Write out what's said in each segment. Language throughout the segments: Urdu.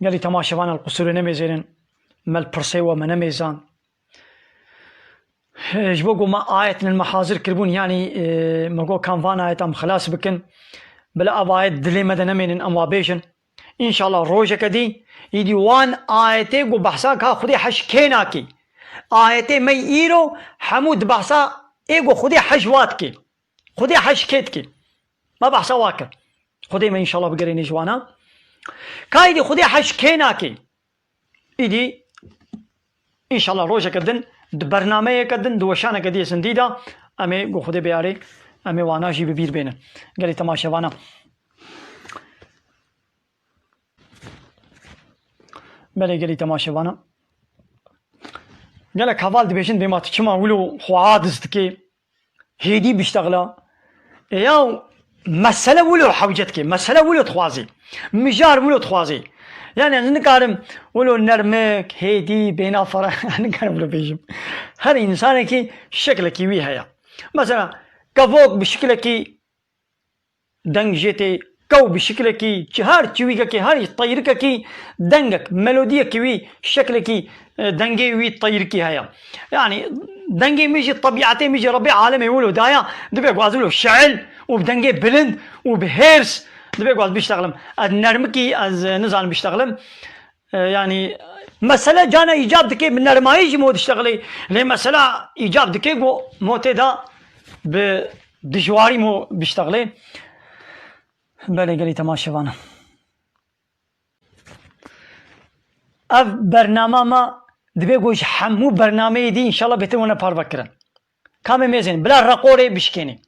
قال لي تماشوان القصور نميزين مال برسيوة من نميزان جبوكو ما آية المحاضر كربون يعني مقو كان فان آية ام خلاص بكن بلا آية دلي مدى نمين اموابيشن ان شاء الله روجة كدي يدي وان آية قو بحثاك ها خودي حش كيناكي آية مي ايرو حمود بحثا ايقو خودي حشواتكي خودي حش كيتكي ما بحثا واكر خودي ما ان شاء الله بقريني جوانا كايدي خودي حش كيناكي يدي ان شاء الله روجة كدن برنامه كدن دوشانه كدي سنديدا امي گو خود بیاری امي وانا جي ببير بينن قالي تماشا وانا بلي قالي تماشا وانا قالك حوال دبيشن بما تشما ولو حوادثتك هيدي بيشتغلا ياو مسألة ولو حوجتك مسألة ولو تخوازي مجار ولو تخوازي يعني أنا نكارم ولو نرمك هيدي بينا فرا أنا كارم ولو بيجم هر إنسان كي شكل كي وي هيا مثلا كفوق بشكل كي دنگ جيتي كو بشكل كي هر تشوي كي هر طير كي دنگك ميلوديا كي وي شكل كي دنگي وي طير كي هيا يعني دنگي ميجي طبيعتي ميجي ربي عالمي ولو دايا دبي قازلو شعل وبدنگي بلند وبهيرس دبي قاعد بيشتغلم النرمكي از نزال بيشتغلم يعني مسألة جانا إيجاب دكي من نرمايجي مود اشتغلي ليه مسألة إيجاب دكي قو موتي دا بدجواري مو بيشتغلي بلي قالي تماشوانا اف برنامه ما دبي قوش حمو برنامه دي إن شاء الله بيتمونا بار بكرا كامي ميزين بلا رقوري بشكيني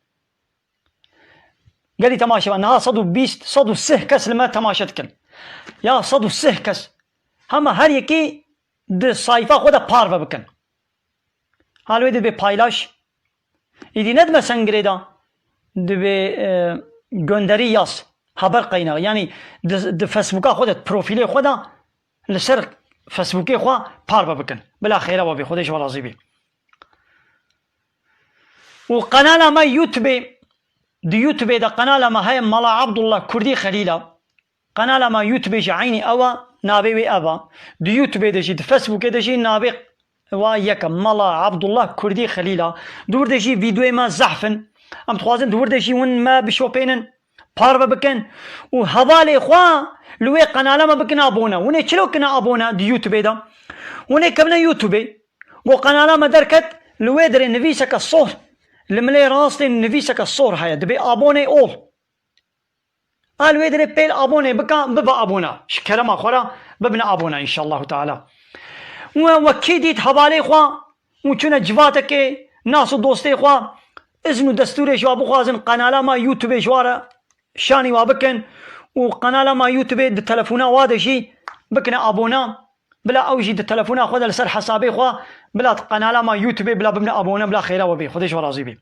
قال لي تماشا انها صدو بيست صدو سهكس لما تماشتكن يا صدو سهكس هما هر يكي د صايفه خود بارفه بكن حالوي دبي بايلاش يدي ندمه سنگريدا دبي گندري ياس خبر قينا يعني د فيسبوك خود بروفيل خود لسر فيسبوك خو بارفه بكن بلا خيره وبي خودش ولا زيبي وقناه ما يوتيوب دي يوتيوب دا قناه ما هي ملا عبد الله كردي خليله قناه ما يوتيوب عيني اوا نابي وي ابا دي يوتيوب دا جي فيسبوك دا جي نابي وا يك ملا عبد الله كردي خليله دور دا جي فيديو ما زحفن ام تخوازن دور دا جي ون ما بشوبينن باربا بكن وهذالي اخوا لوي قناه ما بكنا ابونا وني تشلو كنا ابونا دي يوتيوب دا وني كمنا يوتيوب وقناه ما دركت لوي دري نفيسك الصور لملي راستي نفيسك الصور هيا دبي ابوني اول قال ويدري بيل ابوني بكا ببا ابونا شكرا ما خورا ببنا ابونا ان شاء الله تعالى وكيديت حوالي خوا وچنا جواتك ناس دوستي خوا اذن دستوري شو ابو خوازن قناه ما يوتيوب جواره شاني وابكن وقناه ما يوتيوب د تليفونا وادشي بكنا ابونا بلا اوجي د تليفونا خذ لسر حسابي خوا بلا قناه ما يوتيوب بلا ببنا ابونا بلا خيره وبي خدش ورازي بي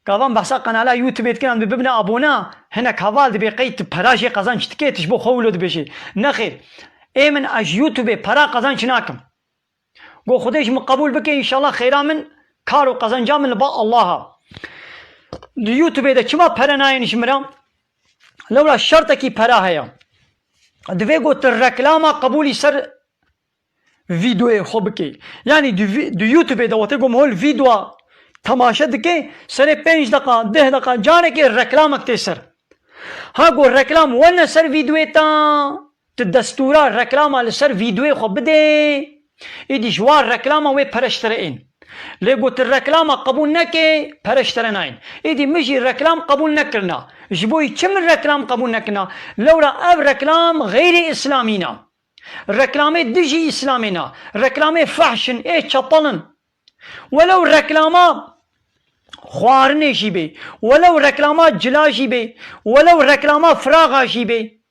كافان بحثا قناه يوتيوب كان ببنا ابونا هناك هوال دبي قيت براشي قزان شتكيتش بو خولو دبشي نخير اي من اج يوتيوب برا قزان شناكم قو خدش مقبول بك ان شاء الله خيرا من كارو قزان جام من با الله اليوتيوب ده كما برناين شمرا لولا شرطك برا هيا دبي قلت الركلامه قبولي سر فيديو خوبكي يعني دو يوتيوب ده وتقوم هول فيديو تماشا دكي سر 5 دقيقه 10 دقيقه جانے کے رکلامك تسر ها گو رکلام ون سر فيديو تا تدستورا رکلام على سر فيديو خو بده ايدي جوار رکلام و پرشترين لي قلت الركلامه قبول نكي پرشترناين ايدي مجي الركلام قبول نكرنا جبوي كم الركلام قبول نكنا لولا اب ركلام غير اسلامينا ركلامه دجي اسلامينا ركلامه فحشن ايه چطلن ولو ركلامه خوارنه جيبي ولو ركلامه جلا جيبي ولو ركلامه فراغه جيبي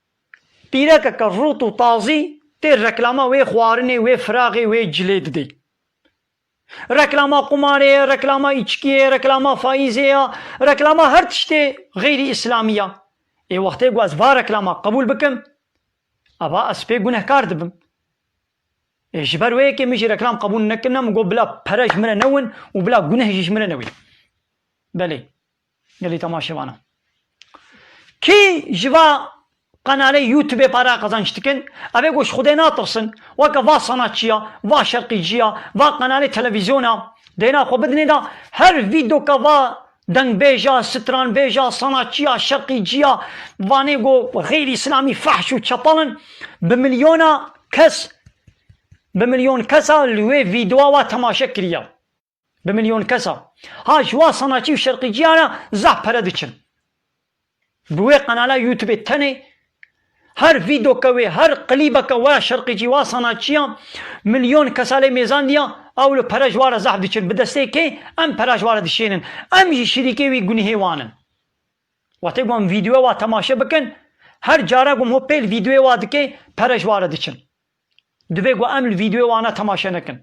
بيرك كروتو طازي تير ركلامه وي خوارنه وي فراغي وي جليد دي ركلامه قماري ركلامه اچكي ركلامه فايزيه ركلامه هر تشتي غير اسلاميه اي وقت يقواز با ركلامه قبول بكم ابا اسبي گنهكار دبم اجبر ويكي مشي ركلام قبول نكنا مقول بلا برج من نون وبلا گنه جيش من نوي بلي قال لي تماشى وانا كي جوا قناه YouTube para kazanç dikin. Ave goş xude natırsın. Vaka va sanatçıya, va şarkıcıya, va kanale televizyona. Dena xo bidne da her video ka va dengbeja, stranbeja, sanatçıya, şarkıcıya, vane go gayri İslami fahş çapalın bimilyona kes بمليون كسا لوي فيديو تماشا كريا بمليون كسا ها جوا صناعتي وشرقي جيانا زح بردچن بوي قناه يوتيوب تاني هر فيديو كوي هر قليبه كوا شرقي جوا صناعتيا مليون كسا لي ميزان ديا او لو برجوار زح دچن بدسته كي ام برجوار دشينن ام شريكي وي گني هيوانن واتيغم فيديو وا تماشا بكن هر جارا گم هو پيل فيديو وا دكي برجوار دچن دوی گو ام الویدیو وانا تماشا نکن